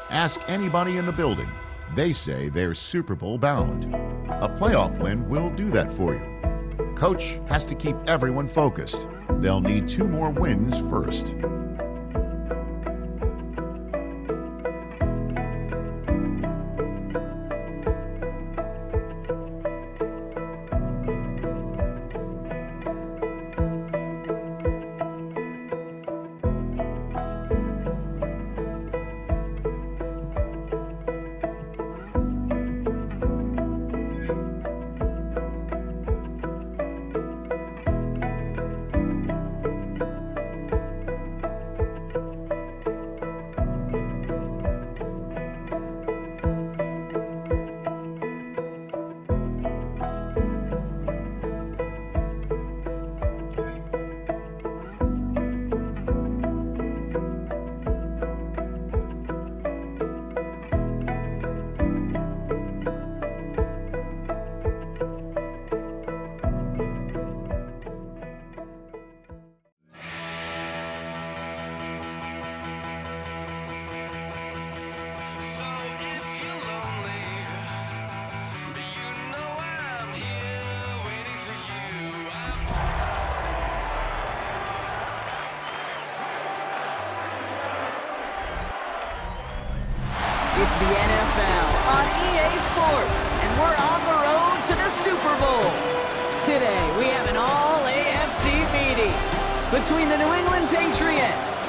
Ask anybody in the building. They say they're Super Bowl bound. A playoff win will do that for you. Coach has to keep everyone focused. They'll need 2 more wins first. It's the NFL on EA Sports, and we're on the road to the Super Bowl. Today, we have an all-AFC meeting between the New England Patriots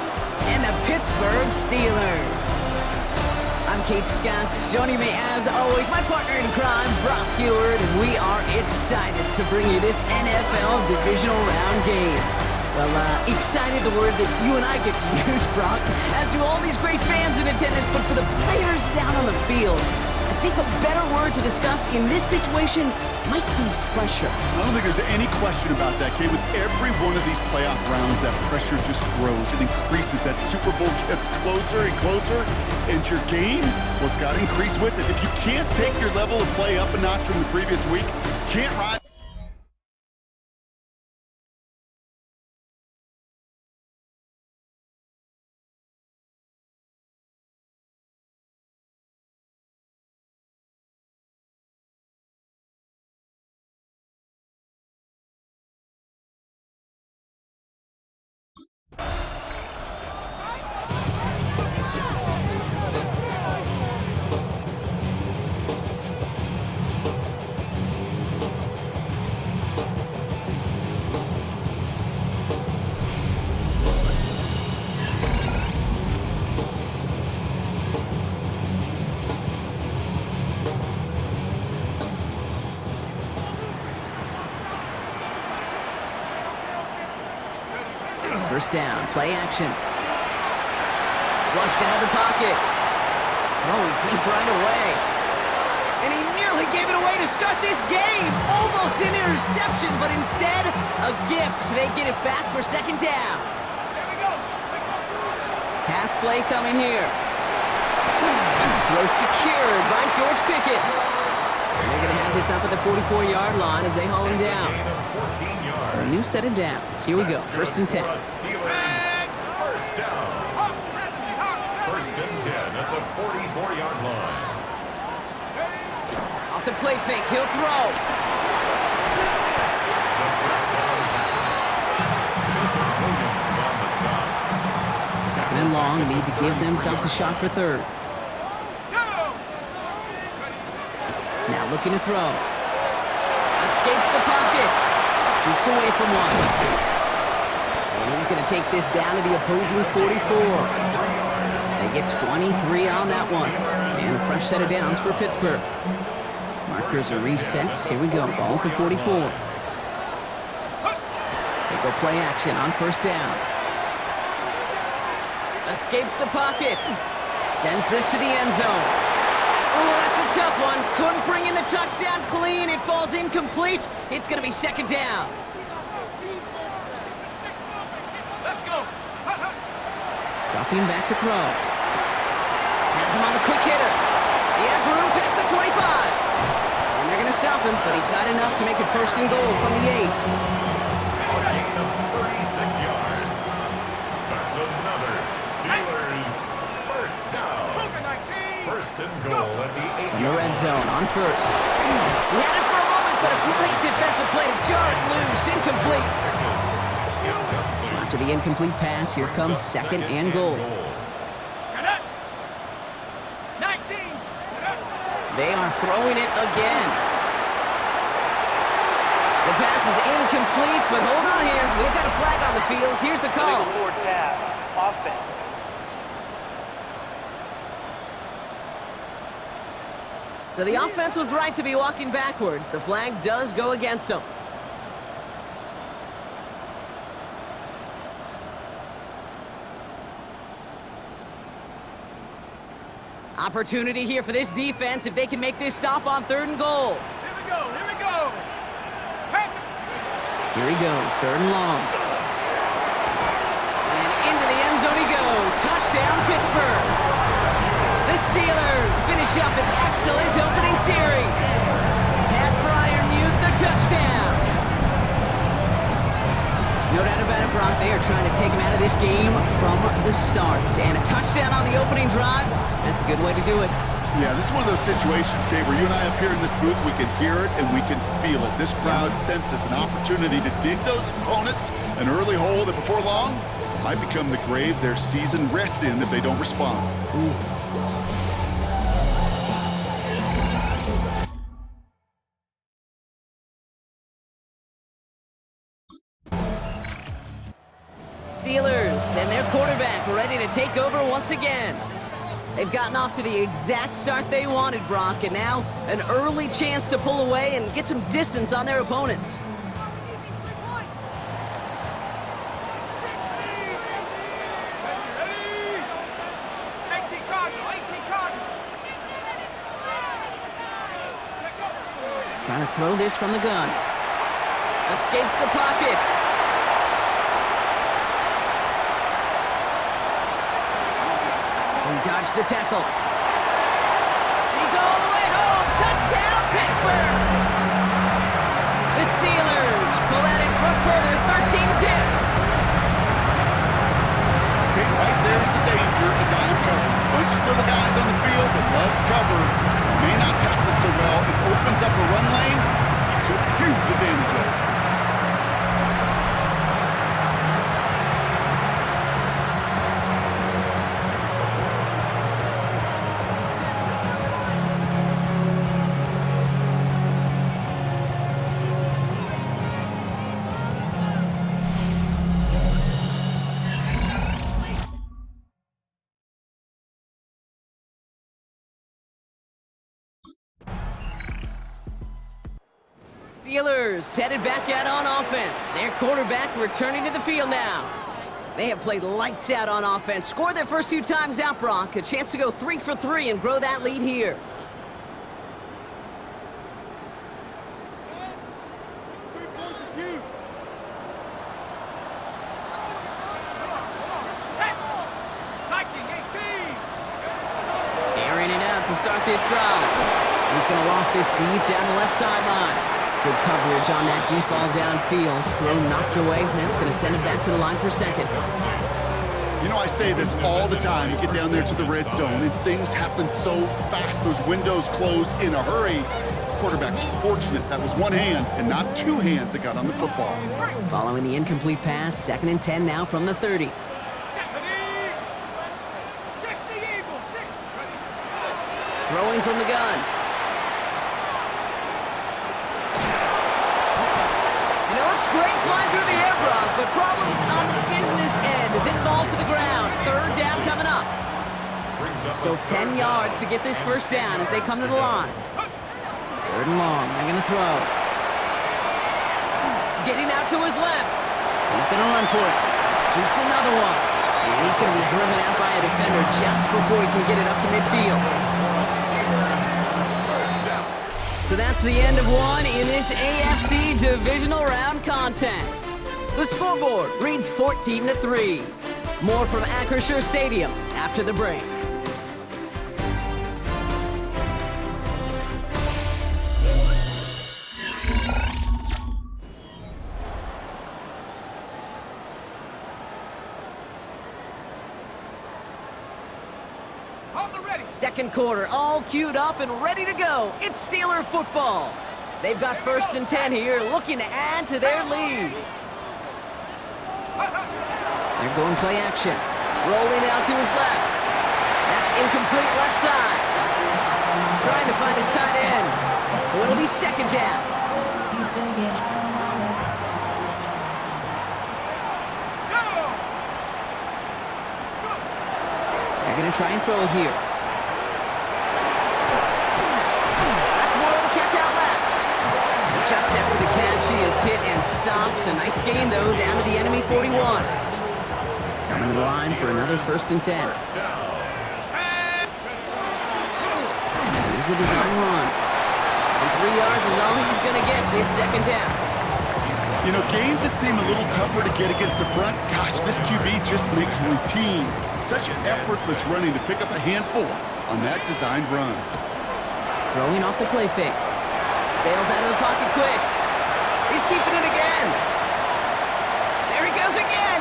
and the Pittsburgh Steelers. I'm Kate Scott, joining me as always, my partner in crime, Brock Heward, and we are excited to bring you this NFL Divisional Round game. Well, excited, the word that you and I get to use, Brock, as do all these great fans in attendance, but for the players down on the field, I think a better word to discuss in this situation might be pressure. I don't think there's any question about that, Kate. With every one of these playoff rounds, that pressure just grows. It increases. That Super Bowl gets closer and closer, and your game, well, it's got to increase with it. If you can't take your level of play up a notch from the previous week, can't ride. First down, play action. Flushed out of the pocket. Throwing deep right away. And he nearly gave it away to start this game. Almost an interception, but instead, a gift. They get it back for second down. Pass play coming here. Throw secured by George Pickett. And they're going to have this up at the 44-yard line as they haul him down. So a new set of downs. Here we go, first and 10. First down. First and 10 at the 44-yard line. Off the play fake, he'll throw. The first down pass. Second and long, need to give themselves a shot for third. Now looking to throw. Escapes the pocket. Jukes away from one. And he's going to take this down to the opposing 44. They get 23 on that one. And a fresh set of downs for Pittsburgh. Markers are reset. Here we go. Ball to 44. They go play action on first down. Escapes the pocket. Sends this to the end zone. Oh, that's a tough one. Couldn't bring in the touchdown clean. It falls incomplete. It's going to be second down. Let's go. Dropping back to throw. Has him on the quick hitter. He has room past the 25. And they're going to stop him, but he got enough to make it first and goal from the 8. A gain of 36 yards. That's another Steelers first down. and goal at the 8-yard In the red line. zone on first. He had it for a moment, but a great defensive play to jar it loose. Incomplete. So after the incomplete pass, here comes second and goal. They are throwing it again. The pass is incomplete, but hold on here. We've got a flag on the field. Here's the call. Forward pass, offense. So the offense was right to be walking backwards. The flag does go against them. Opportunity here for this defense if they can make this stop on third and goal. Here we go, here we go. Heck. Here he goes, third and long. And into the end zone he goes. Touchdown, Pittsburgh. The Steelers finish up an excellent opening series. Pat Fryermuth the touchdown. No doubt about it, Brock. They are trying to take him out of this game from the start. And a touchdown on the opening drive, that's a good way to do it. Yeah, this is one of those situations, Kate, where you and I up here in this booth, we can hear it and we can feel it. This crowd senses an opportunity to dig those opponents an early hole that before long might become the grave their season rests in if they don't respond. Ooh. Steelers and their quarterback ready to take over once again. They've gotten off to the exact start they wanted, Brock, and now an early chance to pull away and get some distance on their opponents. Trying to throw this from the gun. Escapes the pocket. He dodged the tackle. He's all the way home. Touchdown, Pittsburgh! The Steelers pull out in front further, 13-zip. Okay, right there's the danger of dime coverage. Bunch of little guys on the field that love to cover, may not tackle so well. It opens up a run lane. He took huge advantage of it. Steelers headed back out on offense. Their quarterback returning to the field now. They have played lights out on offense. Scored their first 2 times out, Brock. A chance to go 3 for 3 and grow that lead here. Airing it out to start this drive. He's going to loft this deep down the left sideline. Good coverage on that deep ball downfield. Throw knocked away. That's going to send it back to the line for second. You know, I say this all the time. You get down there to the red zone, and things happen so fast. Those windows close in a hurry. Quarterback's fortunate that was one hand and not 2 hands that got on the football. Following the incomplete pass, 2nd and 10 now from the 30. Throwing from the gun. Great flying through the air, Brock, but problems on the business end as it falls to the ground. 3rd down coming up. Still 10 yards to get this first down as they come to the line. 3rd and long. They're going to throw. Getting out to his left. He's going to run for it. Shoots another one. And he's going to be driven out by a defender just before he can get it up to midfield. So that's the end of one in this AFC divisional round contest. The scoreboard reads 14-3. More from Acrisure Stadium after the break. Second quarter, all queued up and ready to go. It's Steeler football. They've got 1st and 10 here, looking to add to their lead. They're going play action. Rolling out to his left. That's incomplete left side. Trying to find his tight end. So it'll be 2nd down. They're going to try and throw here. That's more of a catch out left. Just after the catch, he is hit and stopped. A nice gain, though, down to the enemy 41. Coming to the line for another 1st and 10. Here's a design run. And 3 yards is all he's going to get. It's 2nd down. You know, games that seem a little tougher to get against the front, gosh, this QB just makes routine. Such effortless running to pick up a handful on that designed run. Throwing off the play fake. Bails out of the pocket quick. He's keeping it again. There he goes again.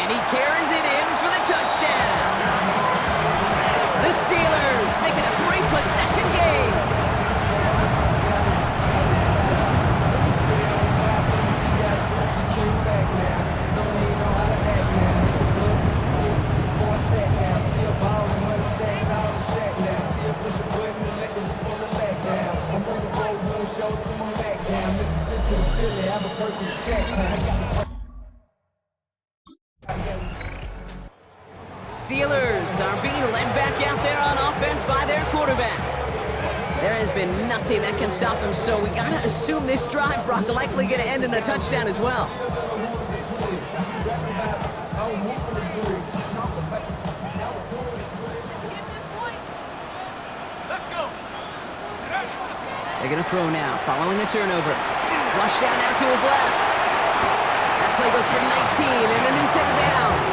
And he carries it in for the touchdown. The Steelers make it a 3-possession game. Steelers are being led back out there on offense by their quarterback. There has been nothing that can stop them, so we gotta assume this drive, Brock, likely gonna end in a touchdown as well. They're gonna throw now, following the turnover. Flush down out to his left. That play goes for 19 and a new set of downs.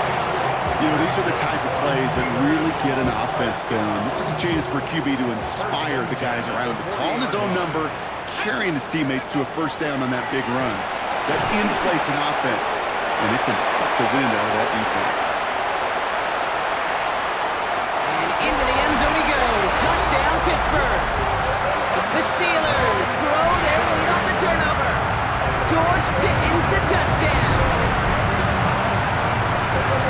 You know, these are the type of plays that really get an offense going. This is a chance for QB to inspire the guys around him. Calling his own number, carrying his teammates to a 1st down on that big run. That inflates an offense, and it can suck the wind out of that defense. And into the end zone he goes. Touchdown, Pittsburgh. The Steelers grow their lead on the turnover. George Pickens the touchdown.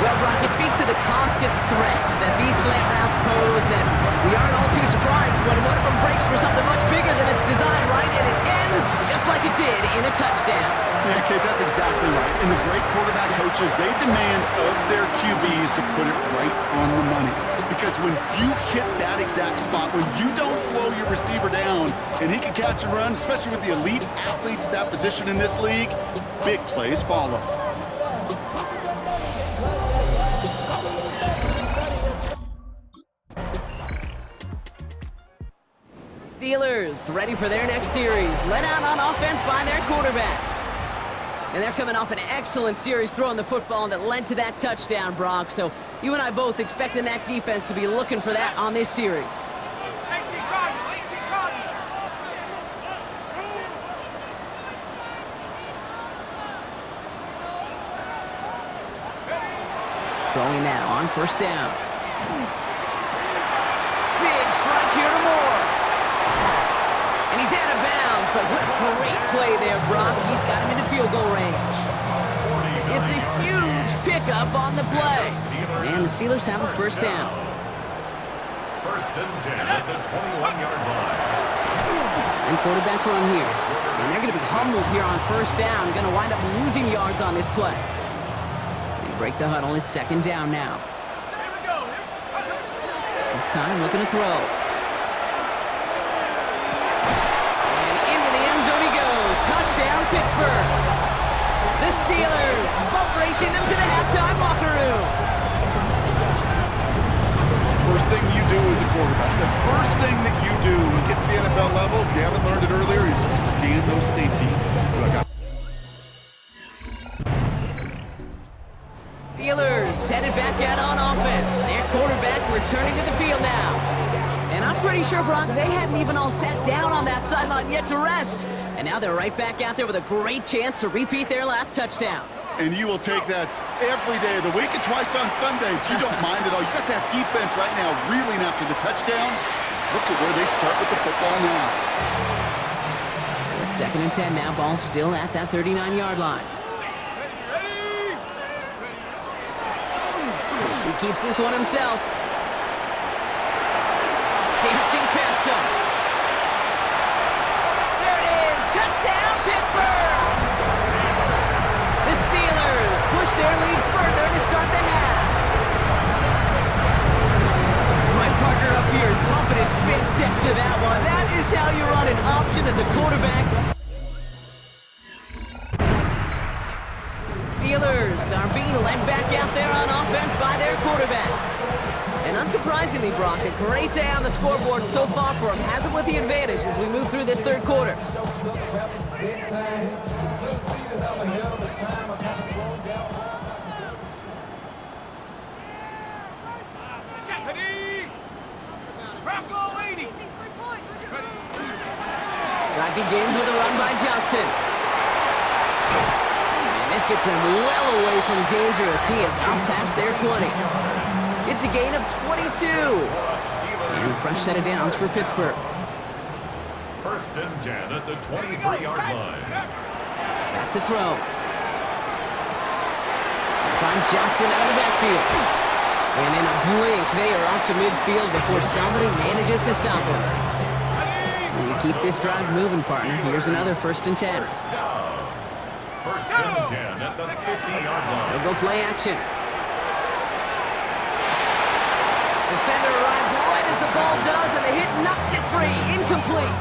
Well, Brock, it speaks to the constant threats that these slant routes pose, and we aren't all too surprised when one of them breaks for something much bigger than its design, right? And it ends just like it did in a touchdown. Yeah, kid, that's exactly right. And the great quarterback coaches, they demand of their QBs to put it right on the money. Because when you hit that exact spot, when you don't slow your receiver down and he can catch and run, especially with the elite athletes at that position in this league, big plays follow. Steelers ready for their next series. Led out on offense by their quarterback. And they're coming off an excellent series throwing the football that led to that touchdown, Brock. So you and I both expecting that defense to be looking for that on this series. 18 Cardinal. Going now on 1st down. Big strike here to Moore. And he's out of bounds, but what a great play there, Brock. He's got him into field goal range. It's a huge pickup on the play. And the Steelers have a 1st down. 1st and 10 at the 21-yard line. Second quarterback run here. And they're going to be humbled here on 1st down. Going to wind up losing yards on this play. They break the huddle. It's 2nd down now. This time looking to throw. Touchdown, Pittsburgh. The Steelers boat racing them to the halftime locker room. First thing you do as a quarterback, the first thing that you do when you get to the NFL level, if you haven't learned it earlier, is you scan those safeties. Steelers headed back out on offense. Their quarterback returning to the field now. And I'm pretty sure, Brock, they hadn't even all sat down on that sideline yet to rest. And now they're right back out there with a great chance to repeat their last touchdown. And you will take that every day of the week and twice on Sundays. You don't mind at all. You got that defense right now reeling after the touchdown. Look at where they start with the football now. So it's 2nd and 10 now. Ball still at that 39-yard line. He keeps this one himself. Dancing past him. There it is. Touchdown, Pittsburgh! The Steelers push their lead further to start the half. My partner up here is pumping his fist after that one. That is how you run an option as a quarterback. Steelers are being led back out there on offense by their quarterback. And unsurprisingly, Brock, a great day on the scoreboard so far for him. Has him with the advantage as we move through this third quarter. Drive begins with a run by Johnson. And this gets them well away from dangerous. He is up past their 20. It's a gain of 22. And a fresh set of downs for Pittsburgh. 1st and 10 at the 23-yard line. Back to throw. Find Johnson out of the backfield. And in a blink, they are off to midfield before somebody manages to stop him. You keep this drive moving, partner. Here's another 1st and 10. 1st and 10 at the 50-yard line. They'll go play action. Defender arrives right as the ball does, and the hit knocks it free. Incomplete.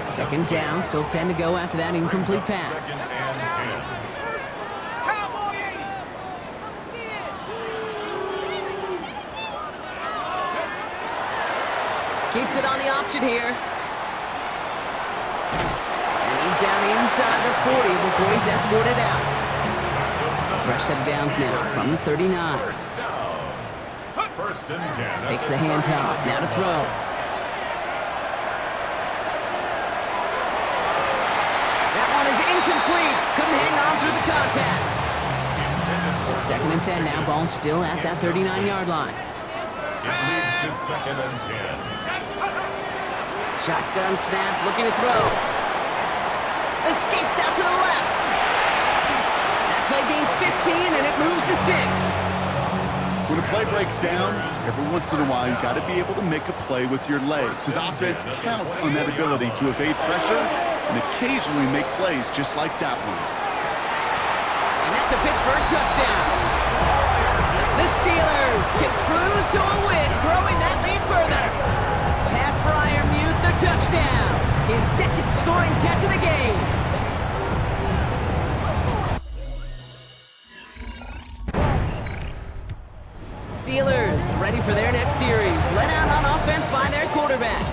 2nd down, still 10 to go after that incomplete pass. 2nd and 10. Keeps it on the option here. And he's down inside the 40 before he's escorted out. Fresh set of downs now from the 39. 1st and 10. Takes the handoff, now to throw. That one is incomplete. Couldn't hang on through the contact. It's 2nd and 10 now. Ball still at that 39-yard line. It leads to 2nd and 10. Shotgun snap, looking to throw. Escapes out to the left. That play gains 15, and it moves the sticks. When a play breaks down, every once in a while, you got to be able to make a play with your legs. His offense counts on that ability to evade pressure and occasionally make plays just like that one. And that's a Pittsburgh touchdown. The Steelers can cruise to a win, growing that lead further. Pat Fryermuth, the touchdown. His 2nd scoring catch of the game. Steelers ready for their next series. Let out on offense by their quarterback.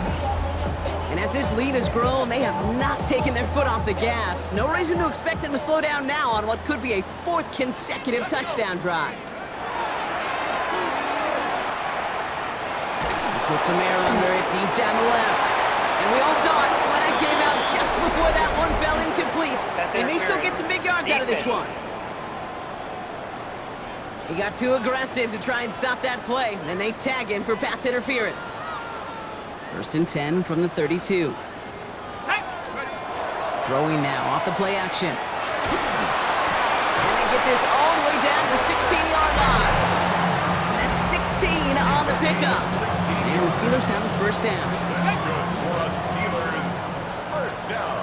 And as this lead has grown, they have not taken their foot off the gas. No reason to expect them to slow down now on what could be a 4th consecutive touchdown drive. He puts some air under it deep down the left. And we all saw it. Flag came out just before that one fell incomplete. They may still get some big yards out of this one. He got too aggressive to try and stop that play, and they tag him for pass interference. 1st and 10 from the 32. Throwing now off the play action. And they get this all the way down to the 16-yard line. That's 16 on the pickup. And the Steelers have the 1st down. That's good for a Steelers 1st down.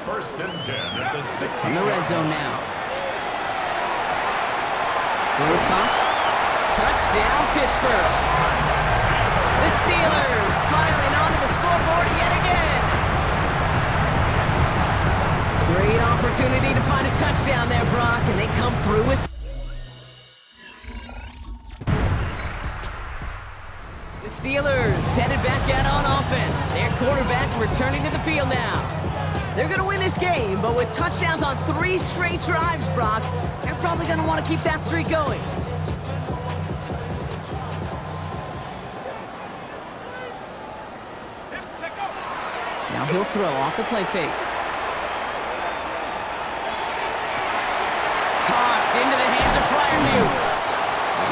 1st and 10 at the 60. In the red zone now. Ball is caught. Touchdown, Pittsburgh. The Steelers piling onto the scoreboard yet again. Great opportunity to find a touchdown there, Brock, and they come through with... The Steelers headed back out on offense. Their quarterback returning to the field now. They're going to win this game, but with touchdowns on 3 straight drives, Brock, they're probably going to want to keep that streak going. Now he'll throw off the play fake.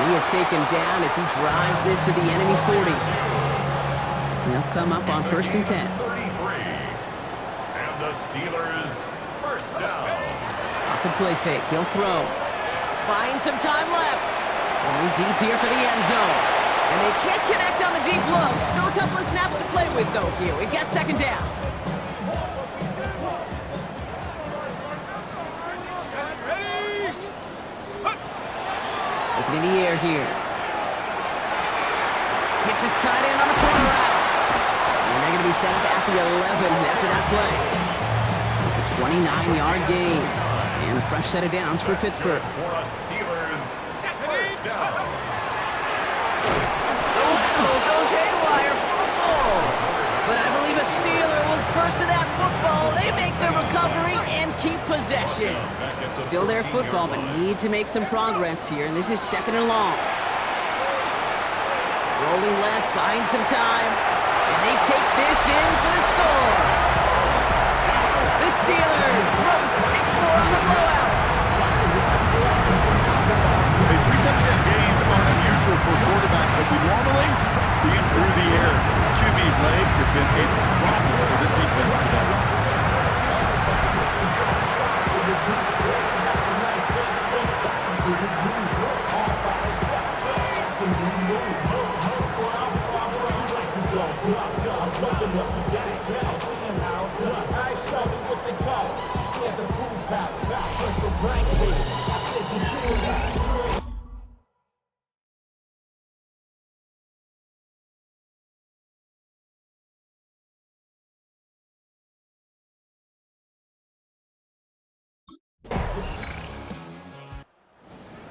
He is taken down as he drives this to the enemy 40. They'll come up on 1st and 10. 33. And the Steelers first down. Off the play fake, he'll throw. Buying some time left. Going deep here for the end zone. And they can't connect on the deep look. Still a couple of snaps to play with, though, here. We've got 2nd down. Looking in the air here. Gets his tight end on the corner route. And they're going to be set up at the 11 after that play. It's a 29-yard gain. And a fresh set of downs for Pittsburgh. For a Steelers first down. Oh, goes haywire. Fumble. But I believe a Steeler was first to that football. They make the recovery and keep possession. Still their football, but need to make some progress here. And this is 2nd and long. Rolling left, buying some time. And they take this in for the score. The Steelers throwing 6 more on the blowout. Hey, 3 touchdown gains aren't unusual for a quarterback, but we normally see him through the air. His QB's legs have been a problem for this defense today.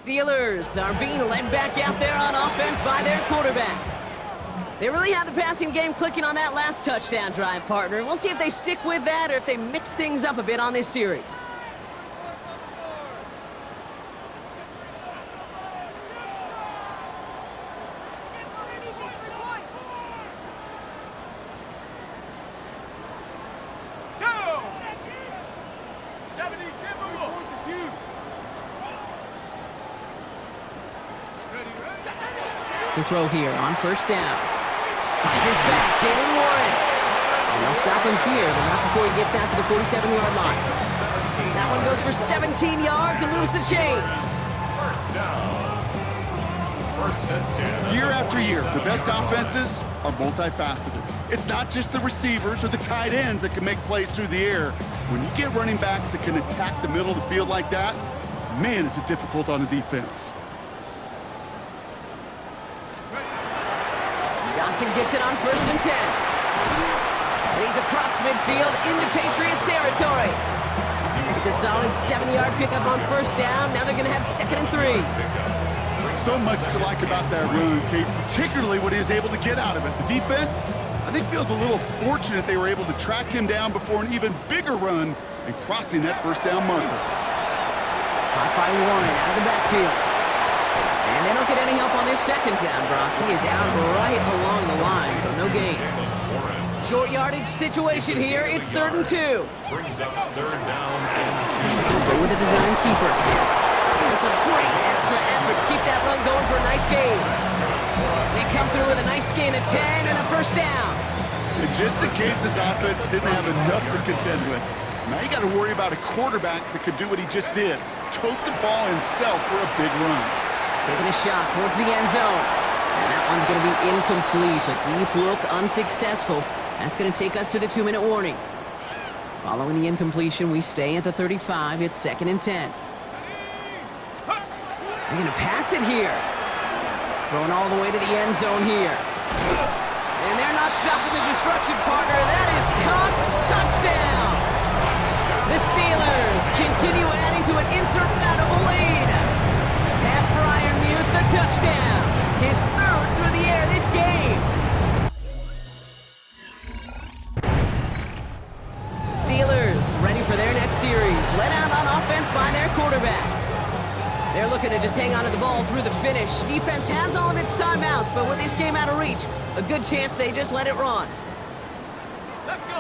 Steelers are being led back out there on offense by their quarterback. They really had the passing game clicking on that last touchdown drive, partner. We'll see if they stick with that or if they mix things up a bit on this series. To throw here on 1st down. Finds his back, Jalen Warren. And they'll stop him here, but not before he gets out to the 47-yard line. That one goes for 17 yards and moves the chains. First down. 1st and 10. Year after year, the best offenses are multifaceted. It's not just the receivers or the tight ends that can make plays through the air. When you get running backs that can attack the middle of the field like that, man, is it difficult on the defense. Johnson gets it on 1st and 10. And he's across midfield into Patriots territory. It's a solid 7-yard pickup on 1st down. Now they're going to have 2nd and 3. So much to like about that run, Kate, particularly what he was able to get out of it. The defense, I think, feels a little fortunate they were able to track him down before an even bigger run and crossing that 1st down marker. Caught by Warren out of the backfield. And they don't get any help on this 2nd down, Brock. He is out right along the line, so no gain. Short yardage situation here. It's 3rd and 2. Brings up 3rd down and Go with a design keeper. It's a great extra effort to keep that run going for a nice gain. They come through with a nice gain of 10 and a 1st down. And just in case this offense didn't have enough to contend with, now you got to worry about a quarterback that could do what he just did. Tote the ball himself for a big run. Taking a shot towards the end zone. And that one's going to be incomplete. A deep look, unsuccessful. That's going to take us to the 2-minute warning. Following the incompletion, we stay at the 35. It's 2nd and 10. They're going to pass it here. Throwing all the way to the end zone here. And they're not stopping the destruction, partner. That is caught. Touchdown. The Steelers continue adding to an insurmountable lead. Pat Fryermuth, the touchdown. His 3rd through the air this game. Steelers ready for their next series. Let out on offense by their quarterback. They're looking to just hang on to the ball through the finish. Defense has all of its timeouts, but with this game out of reach, a good chance they just let it run. Let's go.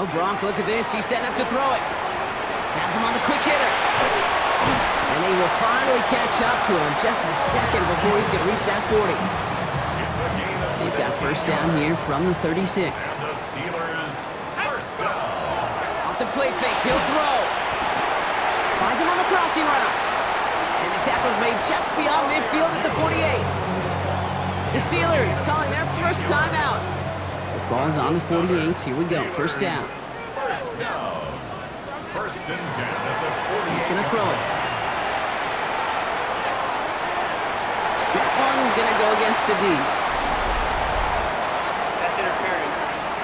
Oh, Gronk, look at this. He's setting up to throw it. Has him on the quick hitter. And they will finally catch up to him just a second before he can reach that 40. They've got first down here from the 36. The Steelers first down. Off the play fake, he'll throw. Finds him on the crossing route. And the tackle's made just beyond midfield at the 48. The Steelers calling their first timeout. The ball's on the 48. Here we go, first down. First down. First and 10 at the 48. He's going to throw it. That one going to go against the D. That's interference.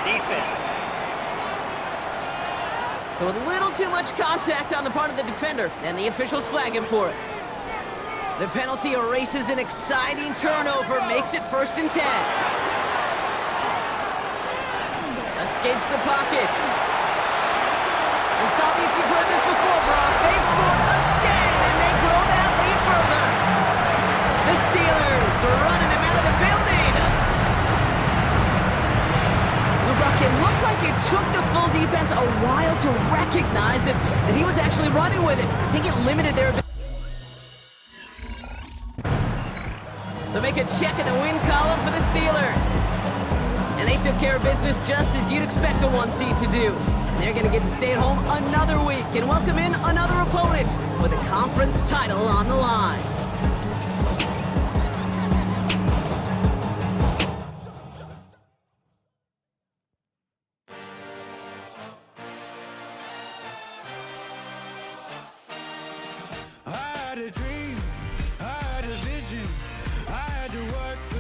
Defense. So a little too much contact on the part of the defender, and the officials flag him for it. The penalty erases an exciting turnover, makes it first and 10. Escapes the pocket. And stop me if you've heard this before, Brock. They've scored again, and they grow that lead further. The Steelers are running them out of the building. Brock, it looked like it took the full defense a while to recognize that he was actually running with it. I think it limited their ability. So make a check in the win column for the Steelers. And they took care of business just as you'd expect a 1 seed to do. And they're going to get to stay at home another week and welcome in another opponent with a conference title on the line.